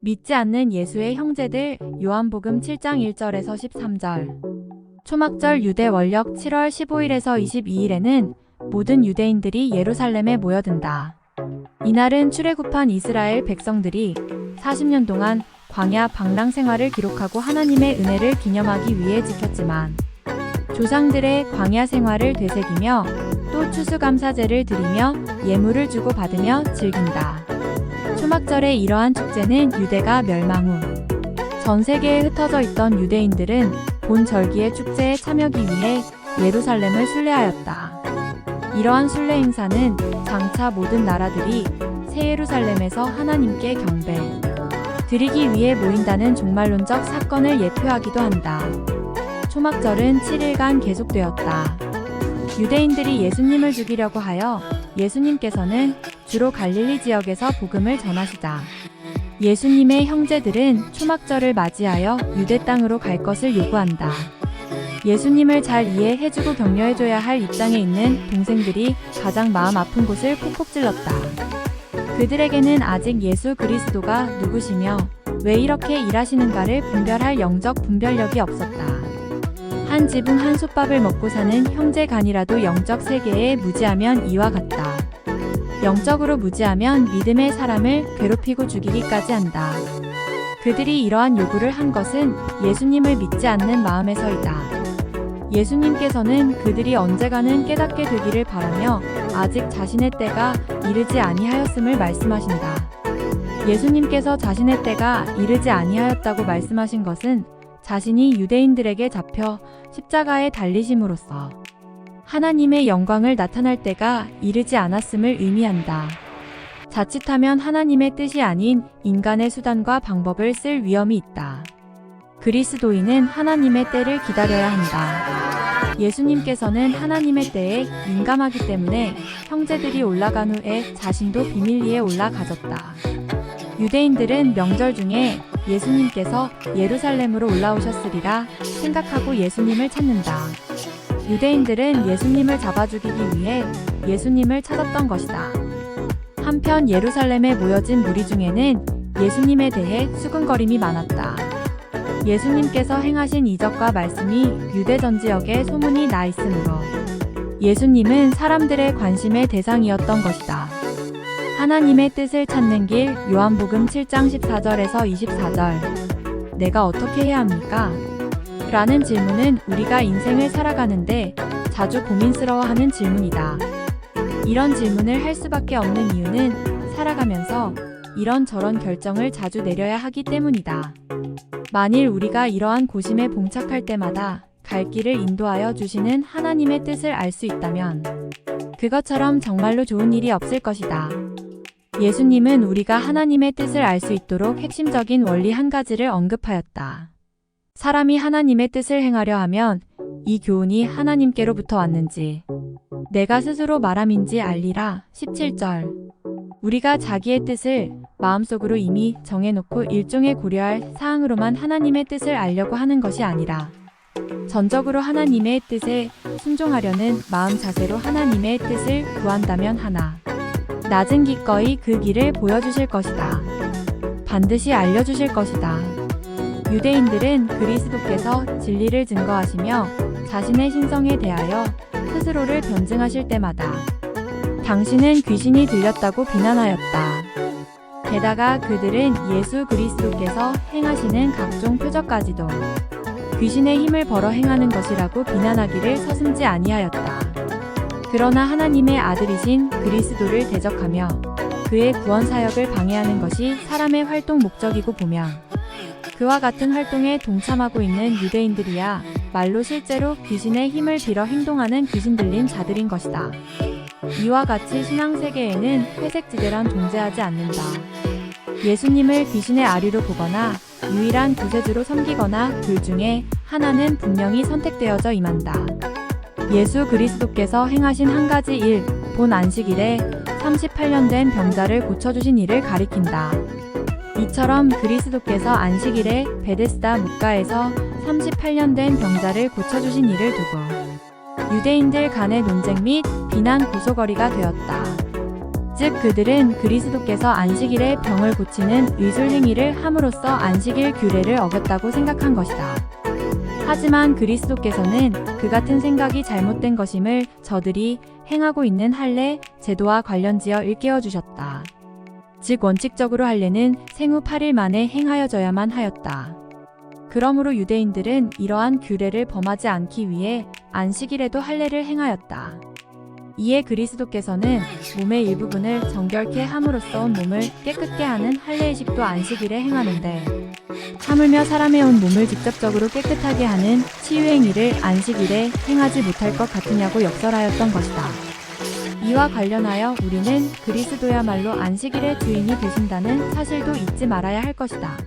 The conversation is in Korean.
믿지 않는 예수의 형제들 요한복음 7장 1절에서 13절. 초막절 유대 원력 7월 15일에서 22일에는 모든 유대인들이 예루살렘에 모여든다. 이날은 출애굽한 이스라엘 백성들이 40년 동안 광야 방랑 생활을 기록하고 하나님의 은혜를 기념하기 위해 지켰지만 조상들의 광야 생활을 되새기며 또 추수감사제를 드리며 예물을 주고 받으며 즐긴다. 초막절의 이러한 축제는 유대가 멸망 후 전 세계에 흩어져 있던 유대인들은 본 절기의 축제에 참여하기 위해 예루살렘을 순례하였다. 이러한 순례 행사는 장차 모든 나라들이 새 예루살렘에서 하나님께 경배 드리기 위해 모인다는 종말론적 사건을 예표하기도 한다. 초막절은 7일간 계속되었다. 유대인들이 예수님을 죽이려고 하여 예수님께서는 주로 갈릴리 지역에서 복음을 전하시다. 예수님의 형제들은 초막절을 맞이하여 유대 땅으로 갈 것을 요구한다. 예수님을 잘 이해해주고 격려해줘야 할 입장에 있는 동생들이 가장 마음 아픈 곳을 콕콕 찔렀다. 그들에게는 아직 예수 그리스도가 누구시며 왜 이렇게 일하시는가를 분별할 영적 분별력이 없었다. 한 지붕 한 솥밥을 먹고 사는 형제 간이라도 영적 세계에 무지하면 이와 같다. 영적으로 무지하면 믿음의 사람을 괴롭히고 죽이기까지 한다. 그들이 이러한 요구를 한 것은 예수님을 믿지 않는 마음에서이다. 예수님께서는 그들이 언젠가는 깨닫게 되기를 바라며 아직 자신의 때가 이르지 아니하였음을 말씀하신다. 예수님께서 자신의 때가 이르지 아니하였다고 말씀하신 것은 자신이 유대인들에게 잡혀 십자가에 달리심으로써 하나님의 영광을 나타날 때가 이르지 않았음을 의미한다. 자칫하면 하나님의 뜻이 아닌 인간의 수단과 방법을 쓸 위험이 있다. 그리스도인은 하나님의 때를 기다려야 한다. 예수님께서는 하나님의 때에 민감하기 때문에 형제들이 올라간 후에 자신도 비밀리에 올라가졌다. 유대인들은 명절 중에 예수님께서 예루살렘으로 올라오셨으리라 생각하고 예수님을 찾는다. 유대인들은 예수님을 잡아 죽이기 위해 예수님을 찾았던 것이다. 한편 예루살렘에 모여진 무리 중에는 예수님에 대해 수근거림이 많았다. 예수님께서 행하신 이적과 말씀이 유대 전 지역에 소문이 나 있으므로 예수님은 사람들의 관심의 대상이었던 것이다. 하나님의 뜻을 찾는 길 요한복음 7장 14절에서 24절. 내가 어떻게 해야 합니까? 라는 질문은 우리가 인생을 살아가는데 자주 고민스러워하는 질문이다. 이런 질문을 할 수밖에 없는 이유는 살아가면서 이런저런 결정을 자주 내려야 하기 때문이다. 만일 우리가 이러한 고심에 봉착할 때마다 갈 길을 인도하여 주시는 하나님의 뜻을 알 수 있다면 그것처럼 정말로 좋은 일이 없을 것이다. 예수님은 우리가 하나님의 뜻을 알 수 있도록 핵심적인 원리 한 가지를 언급하였다. 사람이 하나님의 뜻을 행하려 하면 이 교훈이 하나님께로부터 왔는지 내가 스스로 말함인지 알리라. 17절. 우리가 자기의 뜻을 마음속으로 이미 정해놓고 일종의 고려할 사항으로만 하나님의 뜻을 알려고 하는 것이 아니라 전적으로 하나님의 뜻에 순종하려는 마음 자세로 하나님의 뜻을 구한다면 하나 낮은 기꺼이 그 길을 보여주실 것이다. 반드시 알려주실 것이다. 유대인들은 그리스도께서 진리를 증거하시며 자신의 신성에 대하여 스스로를 변증하실 때마다 당신은 귀신이 들렸다고 비난하였다. 게다가 그들은 예수 그리스도께서 행하시는 각종 표적까지도 귀신의 힘을 벌어 행하는 것이라고 비난하기를 서슴지 아니하였다. 그러나 하나님의 아들이신 그리스도를 대적하며 그의 구원 사역을 방해하는 것이 사람의 활동 목적이고 보면 그와 같은 활동에 동참하고 있는 유대인들이야 말로 실제로 귀신의 힘을 빌어 행동하는 귀신 들린 자들인 것이다. 이와 같이 신앙세계에는 회색지대란 존재하지 않는다. 예수님을 귀신의 아류로 보거나 유일한 구세주로 섬기거나 둘 중에 하나는 분명히 선택되어져 임한다. 예수 그리스도께서 행하신 한 가지 일, 본 안식일에 38년 된 병자를 고쳐주신 일을 가리킨다. 이처럼 그리스도께서 안식일에 베데스다 묵가에서 38년 된 병자를 고쳐주신 일을 두고 유대인들 간의 논쟁 및 비난 고소거리가 되었다. 즉 그들은 그리스도께서 안식일에 병을 고치는 의술 행위를 함으로써 안식일 규례를 어겼다고 생각한 것이다. 하지만 그리스도께서는 그 같은 생각이 잘못된 것임을 저들이 행하고 있는 할례 제도와 관련지어 일깨워 주셨다. 즉 원칙적으로 할례는 생후 8일 만에 행하여져야만 하였다. 그러므로 유대인들은 이러한 규례를 범하지 않기 위해 안식일에도 할례를 행하였다. 이에 그리스도께서는 몸의 일부분을 정결케 함으로써 온 몸을 깨끗게 하는 할례의식도 안식일에 행하는데 하물며 사람의 온 몸을 직접적으로 깨끗하게 하는 치유행위를 안식일에 행하지 못할 것 같으냐고 역설하였던 것이다. 이와 관련하여 우리는 그리스도야말로 안식일의 주인이 되신다는 사실도 잊지 말아야 할 것이다.